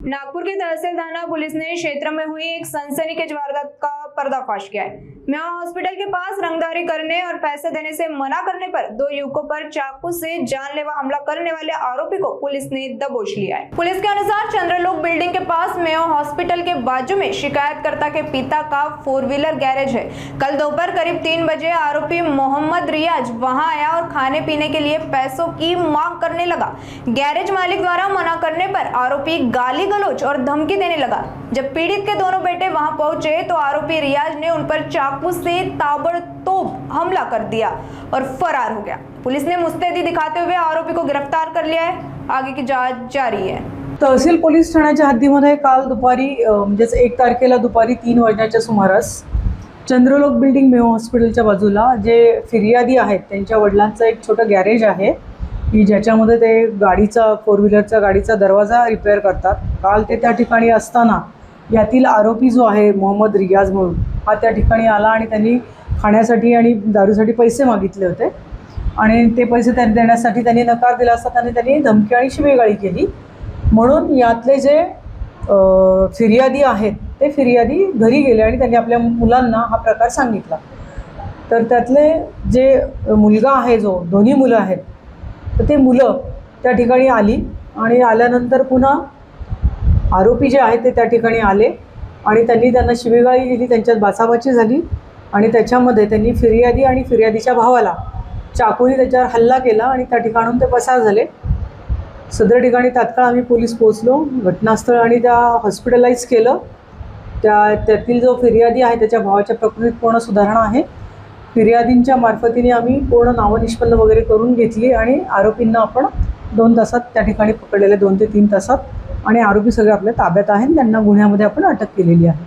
नागपुर के तहसील थाना पुलिस ने क्षेत्र में हुई एक सनसनीखेज वारदात का पर्दाफाश किया है। मेवा हॉस्पिटल के पास रंगदारी करने और पैसे देने से मना करने पर दो युवकों पर चाकू से जानलेवा हमला करने वाले आरोपी को पुलिस ने दबोच लिया है। पुलिस के अनुसार चंद्रलोक बिल्डिंग के पास मेवा हॉस्पिटल के बाजू में शिकायतकर्ता के पिता का 4 व्हीलर गैरेज है। कल दोपहर करीब 3 बजे आरोपी मोहम्मद रियाज वहां आया और खाने पीने के लिए पैसों की मांग करने लगा। गैरेज मालिक द्वारा मना करने पर आरोपी गाली गलौज और धमकी देने लगा। जब पीड़ित के दोनों बेटे वहां पहुंचे तो आरोपी रियाज ने उन पर चाकू से ताबड़तोड़ हमला कर दिया और फरार हो गया। पुलिस ने मुस्तैदी दिखाते हुए आरोपी को गिरफ्तार कर लिया है। आगे की जांच जारी है। तहसील पोलीस ठाण्याच्या हद्दीमध्ये काल दुपारी म्हणजेच 1 तारखेला दुपारी 3 वाजण्याच्या सुमारास चंद्रलोक बिल्डिंग मेवा हॉस्पिटलच्या बाजूला जे फिर्यादी आहेत त्यांच्या वडिलांचं एक छोटं गॅरेज आहे की ज्याच्यामध्ये ते गाडीचा 4 व्हीलरचा गाडीचा दरवाजा रिपेअर करतात। काल ते त्या ठिकाणी असताना यातील आरोपी जो आहे मोहम्मद रियाज म्हणून हा त्या ठिकाणी आला आणि त्यांनी खाण्यासाठी आणि दारूसाठी पैसे मागितले होते आणि ते पैसे त्यांनी देण्यासाठी त्यांनी नकार दिला असता त्यांनी धमकी आणि शिवीगाळी केली। म्हणून यातले जे फिर्यादी आहेत ते फिर्यादी घरी गेले आणि त्यांनी आपल्या मुलांना हा प्रकार सांगितला। तर त्यातले जे मुलगा आहे जो दोन्ही मुलं आहेत तर ते मुलं त्या ठिकाणी आली आणि आल्यानंतर पुन्हा आरोपी जे आहेत ते त्या ठिकाणी आले आणि त्यांनी त्यांना शिवीगाळी दिली, त्यांच्यात बाचाबाची झाली आणि त्याच्यामध्ये त्यांनी फिर्यादी आणि फिर्यादीच्या भावाला चाकूने त्याच्यावर हल्ला केला आणि त्या ठिकाणून ते पसार झाले। सदर ठिकाणी तात्काळ आम्ही पोलीस पोहोचलो, घटनास्थळ आणि त्या हॉस्पिटलाइज केलं। त्यातील जो फिर्यादी आहे त्याच्या भावाच्या प्रकृतीत पूर्ण सुधारणा आहे। फिर्यादींच्या मार्फतीने आम्ही पूर्ण नावं निष्पन्न वगैरे करून घेतली आणि आरोपींना आपण 2 तासात त्या ठिकाणी पकडलेले 2 ते 3 तासात आणि आरोपी सगळे आपल्या ताब्यात आहेत। त्यांना गुन्ह्यामध्ये आपण अटक केलेली आहे।